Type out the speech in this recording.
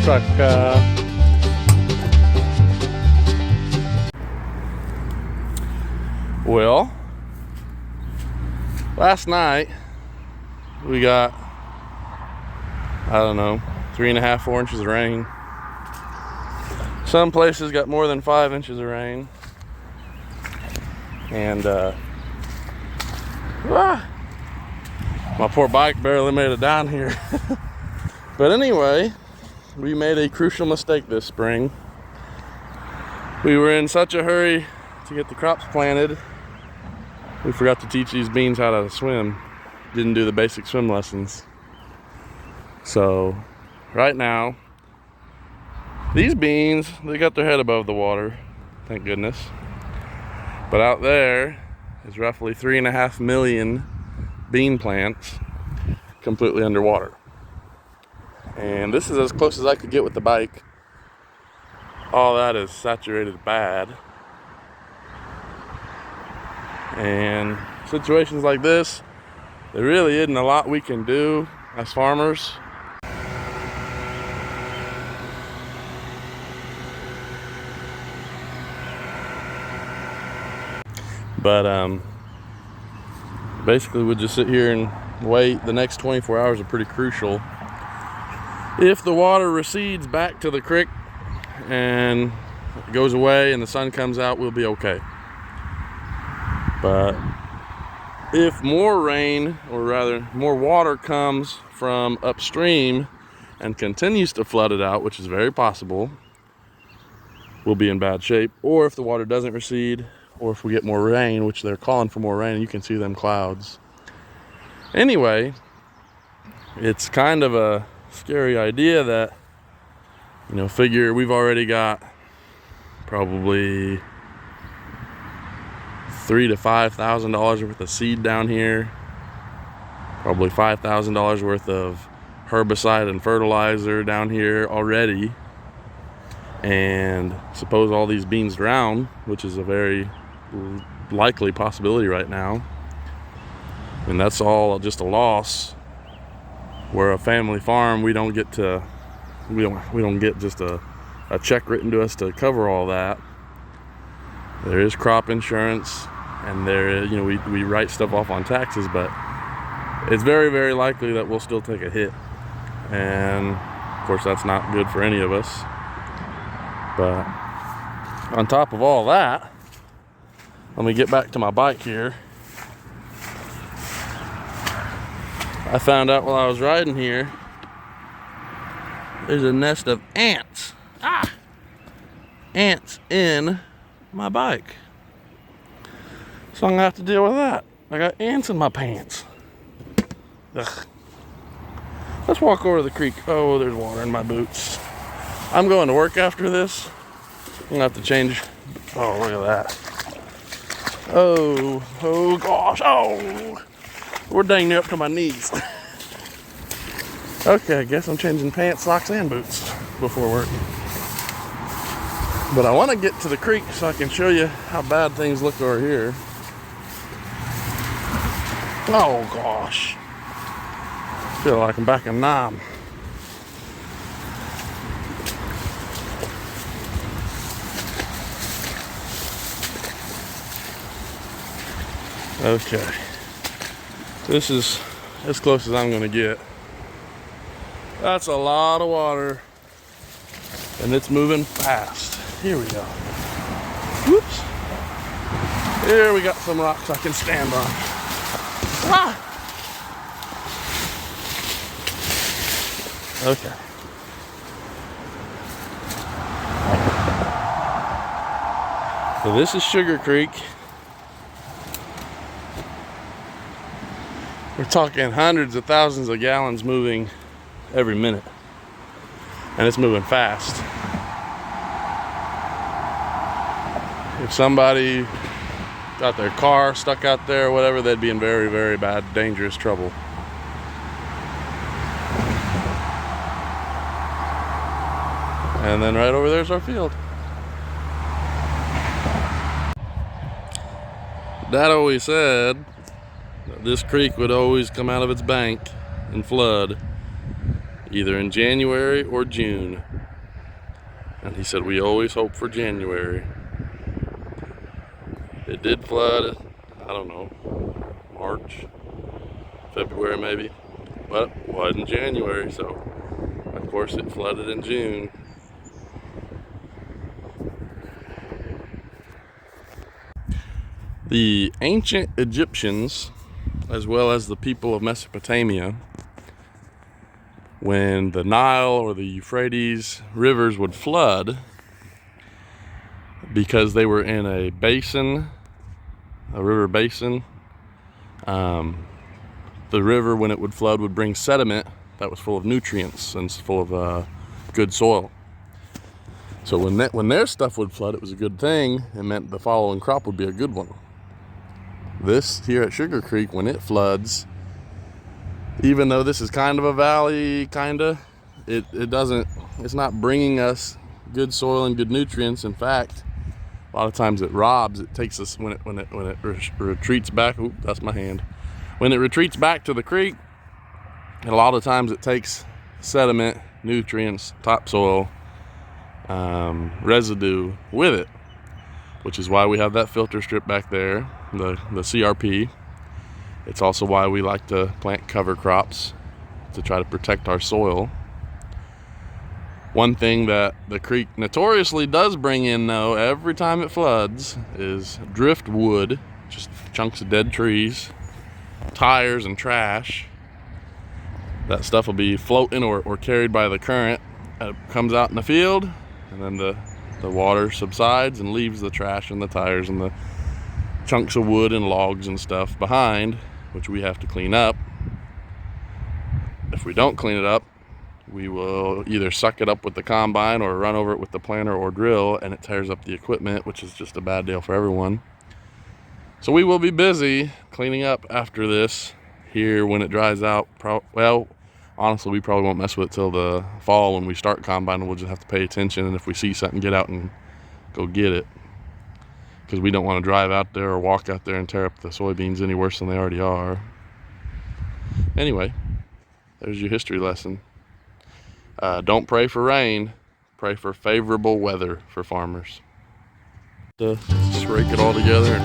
sucker. Well, last night we got, I don't know, 3.5, 4 inches of rain. Some places got more than 5 inches of rain. And my poor bike barely made it down here. But anyway, we made a crucial mistake this spring. We were in such a hurry to get the crops planted, we forgot to teach these beans how to swim. Didn't do the basic swim lessons. So right now, these beans, they got their head above the water, thank goodness. But out there is roughly 3.5 million bean plants completely underwater. And this is as close as I could get with the bike. All that is saturated bad. And situations like this, there really isn't a lot we can do as farmers. But basically we'll just sit here and wait. The next 24 hours are pretty crucial. If the water recedes back to the creek and it goes away and the sun comes out, we'll be okay. But if more rain, or rather more water, comes from upstream and continues to flood it out, which is very possible, we'll be in bad shape. Or if the water doesn't recede, or if we get more rain, which they're calling for more rain, and you can see them clouds. Anyway, it's kind of a scary idea that, figure we've already got probably $3,000 to $5,000 worth of seed down here, probably $5,000 worth of herbicide and fertilizer down here already, and suppose all these beans drown, which is a very likely possibility right now, and that's all just a loss. We're a family farm. We don't get just a check written to us to cover all that. There is crop insurance, and there is, we write stuff off on taxes, but it's very, very likely that we'll still take a hit. And of course, that's not good for any of us. But on top of all that, let me get back to my bike here. I found out while I was riding here, there's a nest of ants. Ants in my bike. So I'm gonna have to deal with that. I got ants in my pants. Ugh. Let's walk over to the creek. Oh, there's water in my boots. I'm going to work after this. I'm gonna have to change. Oh, look at that. Oh gosh. Oh, we're dang near up to my knees. Okay, I guess I'm changing pants, socks, and boots before work. But I want to get to the creek so I can show you how bad things look over here. Oh gosh. I feel like I'm back in Nam. Okay. This is as close as I'm going to get. That's a lot of water, and it's moving fast. Here we go. Whoops. Here we got some rocks I can stand on. Okay. So this is Sugar Creek. We're talking hundreds of thousands of gallons moving every minute, and it's moving fast. If somebody got their car stuck out there or whatever, they'd be in very, very bad, dangerous trouble. And then right over there's our field. Dad always said that this creek would always come out of its bank and flood either in January or June. And he said, we always hope for January. It did flood, I don't know, March, February maybe, but it wasn't January, so of course it flooded in June. The ancient Egyptians, as well as the people of Mesopotamia, when the Nile or the Euphrates rivers would flood, because they were in a basin, a river basin, the river, when it would flood, would bring sediment that was full of nutrients and full of good soil. So when their stuff would flood, it was a good thing. It meant the following crop would be a good one. This here at Sugar Creek, when it floods, even though this is kind of a valley, it's not bringing us good soil and good nutrients. In fact, a lot of times it robs. It takes us when it retreats back. Oop, that's my hand. When it retreats back to the creek, a lot of times it takes sediment, nutrients, topsoil, residue with it, which is why we have that filter strip back there, the CRP. It's also why we like to plant cover crops to try to protect our soil. One thing that the creek notoriously does bring in, though, every time it floods, is driftwood, just chunks of dead trees, tires and trash. That stuff will be floating or carried by the current. It comes out in the field, and then the water subsides and leaves the trash and the tires and the chunks of wood and logs and stuff behind, which we have to clean up. If we don't clean it up, we will either suck it up with the combine or run over it with the planter or drill, and it tears up the equipment, which is just a bad deal for everyone. So we will be busy cleaning up after this here when it dries out. Well, honestly, we probably won't mess with it till the fall when we start combining. We'll just have to pay attention, and if we see something, get out and go get it, because we don't want to drive out there or walk out there and tear up the soybeans any worse than they already are. Anyway, there's your history lesson. Don't pray for rain, pray for favorable weather for farmers. Just rake it all together.